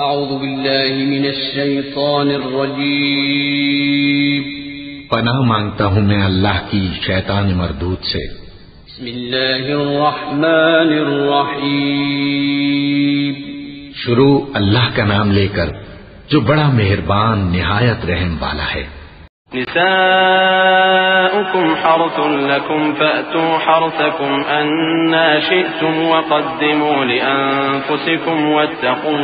اعوذ باللہ من الشیطان الرجیم پناہ مانگتا ہوں میں اللہ کی شیطان مردود سے۔ بسم اللہ الرحمن الرحیم شروع اللہ کا نام لے کر جو بڑا مہربان نہایت رحم والا ہے۔ نساؤكم حرث لكم فأتوا حرثكم أنا شئتم وقدموا لأنفسكم واتقوا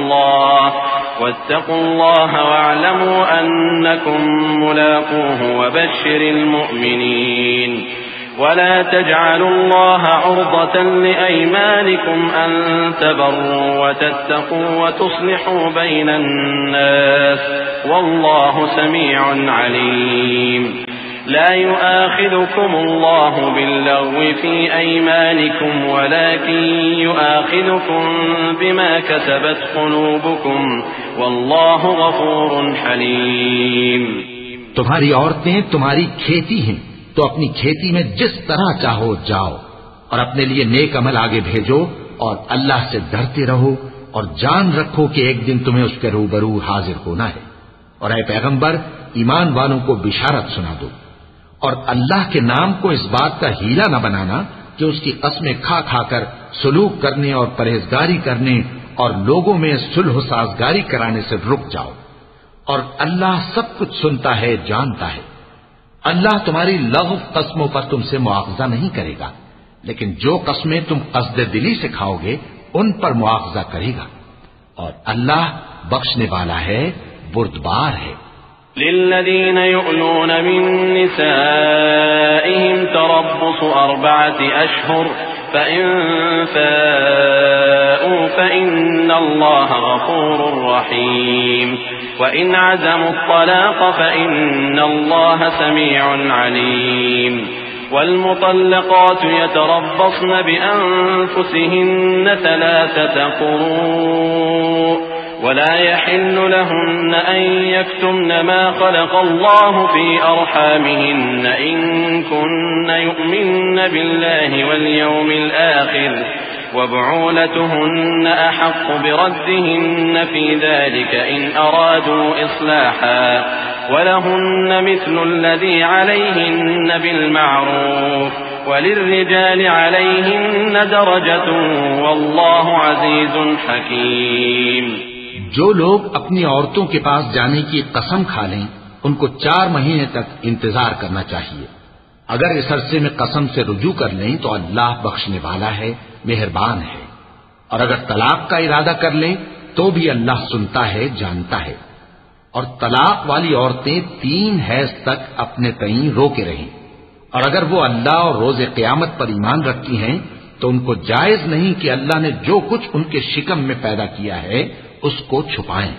الله واعلموا أنكم ملاقوه وبشر المؤمنين ولا تجعلوا الله عرضة لأيمانكم أن تبروا وتتقوا وتصلحوا بين الناس والله سميع عليم لا يؤاخذكم الله باللغو في أيمانكم ولكن يؤاخذكم بما كسبت قلوبكم والله غفور حليم۔ تمہاری عورتیں تمہاری کھیتی ہیں تو اپنی کھیتی میں جس طرح چاہو جاؤ اور اپنے لیے نیک عمل آگے بھیجو اور اللہ سے ڈرتے رہو اور جان رکھو کہ ایک دن تمہیں اس کے روبرو حاضر ہونا ہے۔ اور اے پیغمبر ایمان والوں کو بشارت سنا دو اور اللہ کے نام کو اس بات کا ہیلا نہ بنانا کہ اس کی قسمیں کھا کھا کر سلوک کرنے اور پرہیزگاری کرنے اور لوگوں میں صلح و سازگاری کرانے سے رک جاؤ، اور اللہ سب کچھ سنتا ہے جانتا ہے۔ اللہ تمہاری لغو قسموں پر تم سے مواخذہ نہیں کرے گا، لیکن جو قسمیں تم قصد دلی سے کھاؤ گے ان پر مواخذہ کرے گا، اور اللہ بخشنے والا ہے، بردبار ہے۔ للذين يؤلون من نسائهم تربص 4 أشهر فإن فاءوا فإن الله غفور رحيم وإن عزموا الطلاق فإن الله سميع عليم والمطلقات يتربصن بأنفسهن 3 قروء ولا يحل لهن أن يكتمن ما خلق الله في أرحامهن إن كن يؤمن بالله واليوم الآخر وبعولتهن أحق بردهن في ذلك إن أرادوا إصلاحا ولهن مثل الذي عليهن بالمعروف وللرجال عليهن درجة والله عزيز حكيم۔ جو لوگ اپنی عورتوں کے پاس جانے کی قسم کھا لیں ان کو 4 مہینے تک انتظار کرنا چاہیے۔ اگر اس عرصے میں قسم سے رجوع کر لیں تو اللہ بخشنے والا ہے، مہربان ہے، اور اگر طلاق کا ارادہ کر لیں تو بھی اللہ سنتا ہے، جانتا ہے۔ اور طلاق والی عورتیں 3 حیض تک اپنے تئیں روکے رہیں، اور اگر وہ اللہ اور روز قیامت پر ایمان رکھتی ہیں تو ان کو جائز نہیں کہ اللہ نے جو کچھ ان کے شکم میں پیدا کیا ہے اس کو چھپائیں،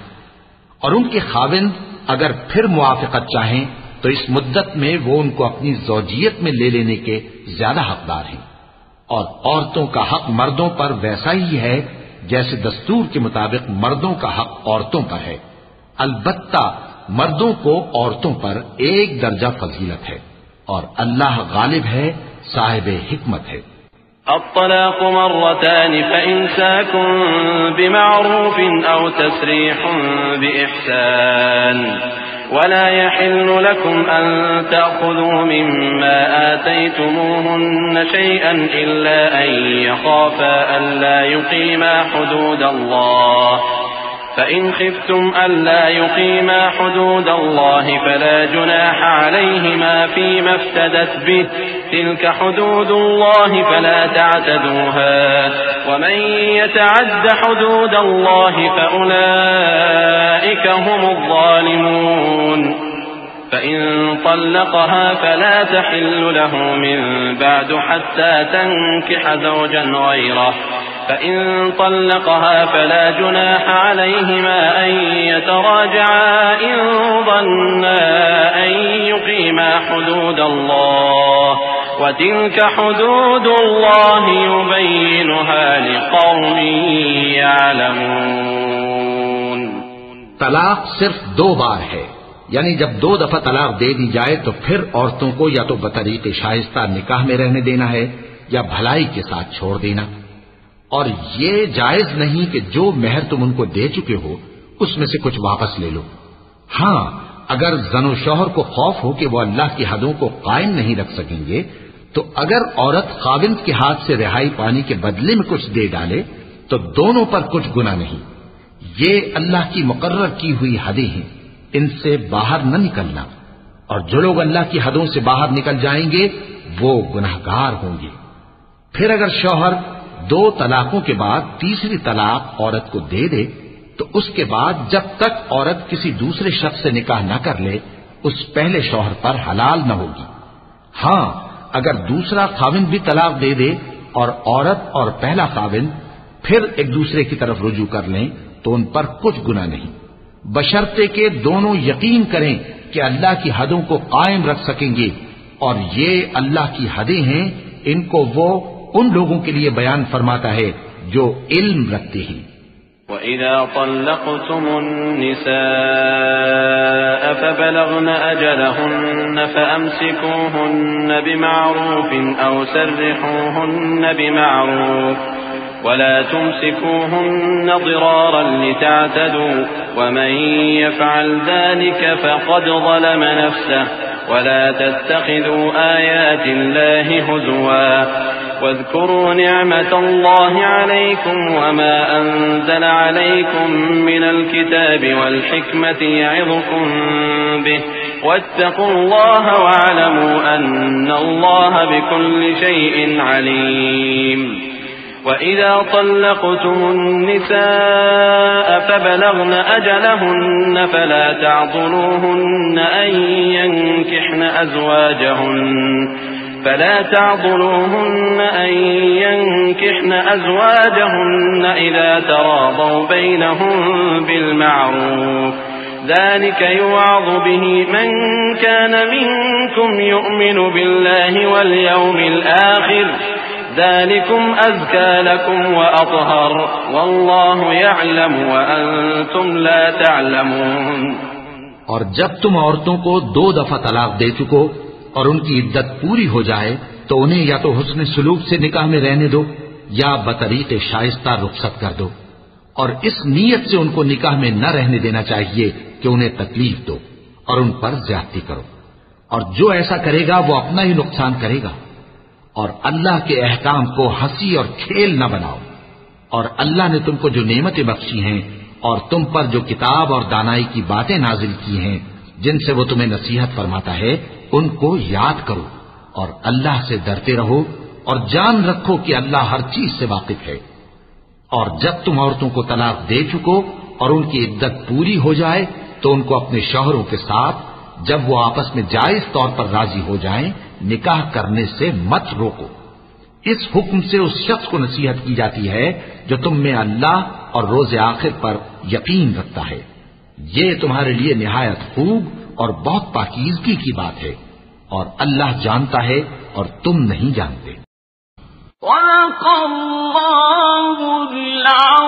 اور ان کے خاوند اگر پھر موافقت چاہیں تو اس مدت میں وہ ان کو اپنی زوجیت میں لے لینے کے زیادہ حقدار ہیں، اور عورتوں کا حق مردوں پر ویسا ہی ہے جیسے دستور کے مطابق مردوں کا حق عورتوں پر ہے، البتہ مردوں کو عورتوں پر 1 درجہ فضیلت ہے، اور اللہ غالب ہے، صاحب حکمت ہے۔ الطلاق 2 فإمساكم بمعروف أو تسريح بإحسان ولا يحل لكم أن تأخذوا مما آتيتموهن شيئا إلا أن يخافا ألا يقيما حدود الله فإن خفتم ألا يقيما حدود الله فلا جناح عليهما فيما افتدت به تلك حدود الله فلا تعتدوها ومن يتعد حدود الله فأولئك هم الظالمون فإن طلقها فلا تحل له من بعد حتى تنكح زوجا غيره فإن طلقها فلا جناح عليهما أن يتراجعا إن ظنا أن يقيما حدود الله وتلك حدود الله يبينها لقوم يعلمون۔ طلاق صرف 2 بار ہے، یعنی جب 2 دفعہ طلاق دے دی جائے تو پھر عورتوں کو یا تو بطریق شائستہ نکاح میں رہنے دینا ہے یا بھلائی کے ساتھ چھوڑ دینا، اور یہ جائز نہیں کہ جو مہر تم ان کو دے چکے ہو اس میں سے کچھ واپس لے لو۔ ہاں، اگر زن و شوہر کو خوف ہو کہ وہ اللہ کی حدوں کو قائم نہیں رکھ سکیں گے تو اگر عورت خاوند کے ہاتھ سے رہائی پانے کے بدلے میں کچھ دے ڈالے تو دونوں پر کچھ گناہ نہیں۔ یہ اللہ کی مقرر کی ہوئی حدیں ہیں، ان سے باہر نہ نکلنا، اور جو لوگ اللہ کی حدوں سے باہر نکل جائیں گے وہ گناہگار ہوں گے۔ پھر اگر شوہر 2 طلاقوں کے بعد تیسری طلاق عورت کو دے دے تو اس کے بعد جب تک عورت کسی دوسرے شخص سے نکاح نہ کر لے اس پہلے شوہر پر حلال نہ ہوگی۔ ہاں، اگر دوسرا خاوند بھی طلاق دے دے اور عورت اور پہلا خاوند پھر ایک دوسرے کی طرف رجوع کر لیں تو ان پر کچھ گناہ نہیں، بشرطے کہ دونوں یقین کریں کہ اللہ کی حدوں کو قائم رکھ سکیں گے، اور یہ اللہ کی حدیں ہیں، ان کو وہ ان لوگوں کے لیے بیان فرماتا ہے جو علم رکھتے ہیں۔ وَإِذَا طَلَّقْتُمُ النِّسَاءَ فَبَلَغْنَ أَجَلَهُنَّ فَأَمْسِكُوهُنَّ بِمَعْرُوفٍ أَوْ سَرِّحُوهُنَّ بِمَعْرُوفٍ ولا تمسكوهن ضرارا لتعتدوا ومن يفعل ذلك فقد ظلم نفسه ولا تتخذوا آيات الله هزوا واذكروا نعمة الله عليكم وما أنزل عليكم من الكتاب والحكمة يعظكم به واتقوا الله واعلموا أن الله بكل شيء عليم وَإِذَا طَلَّقْتُمُ النِّسَاءَ فَبَلَغْنَ أَجَلَهُنَّ فَلَا تعضلوهن أن ينكحن أزواجهن إذا تراضوا بينهم بالمعروف ذلك يوعظ به من كان منكم يؤمن بالله واليوم الآخر ذلكم أزكى لكم وأطهر والله يعلم وأنتم لا تعلمون۔ اور جب تم عورتوں کو 2 دفعہ طلاق دے چکو اور ان کی عدت پوری ہو جائے تو انہیں یا تو حسن سلوک سے نکاح میں رہنے دو یا بطریق شائستہ رخصت کر دو، اور اس نیت سے ان کو نکاح میں نہ رہنے دینا چاہیے کہ انہیں تکلیف دو اور ان پر زیادتی کرو، اور جو ایسا کرے گا وہ اپنا ہی نقصان کرے گا۔ اور اللہ کے احکام کو ہنسی اور کھیل نہ بناؤ، اور اللہ نے تم کو جو نعمتیں بخشی ہیں اور تم پر جو کتاب اور دانائی کی باتیں نازل کی ہیں جن سے وہ تمہیں نصیحت فرماتا ہے ان کو یاد کرو، اور اللہ سے ڈرتے رہو اور جان رکھو کہ اللہ ہر چیز سے واقف ہے۔ اور جب تم عورتوں کو طلاق دے چکو اور ان کی عدت پوری ہو جائے تو ان کو اپنے شوہروں کے ساتھ جب وہ آپس میں جائز طور پر راضی ہو جائیں نکاح کرنے سے مت روکو۔ اس حکم سے اس شخص کو نصیحت کی جاتی ہے جو تم میں اللہ اور روز آخر پر یقین رکھتا ہے۔ یہ تمہارے لیے نہایت خوب اور بہت پاکیزگی کی بات ہے، اور اللہ جانتا ہے اور تم نہیں جانتے۔ صدق اللہ العظیم۔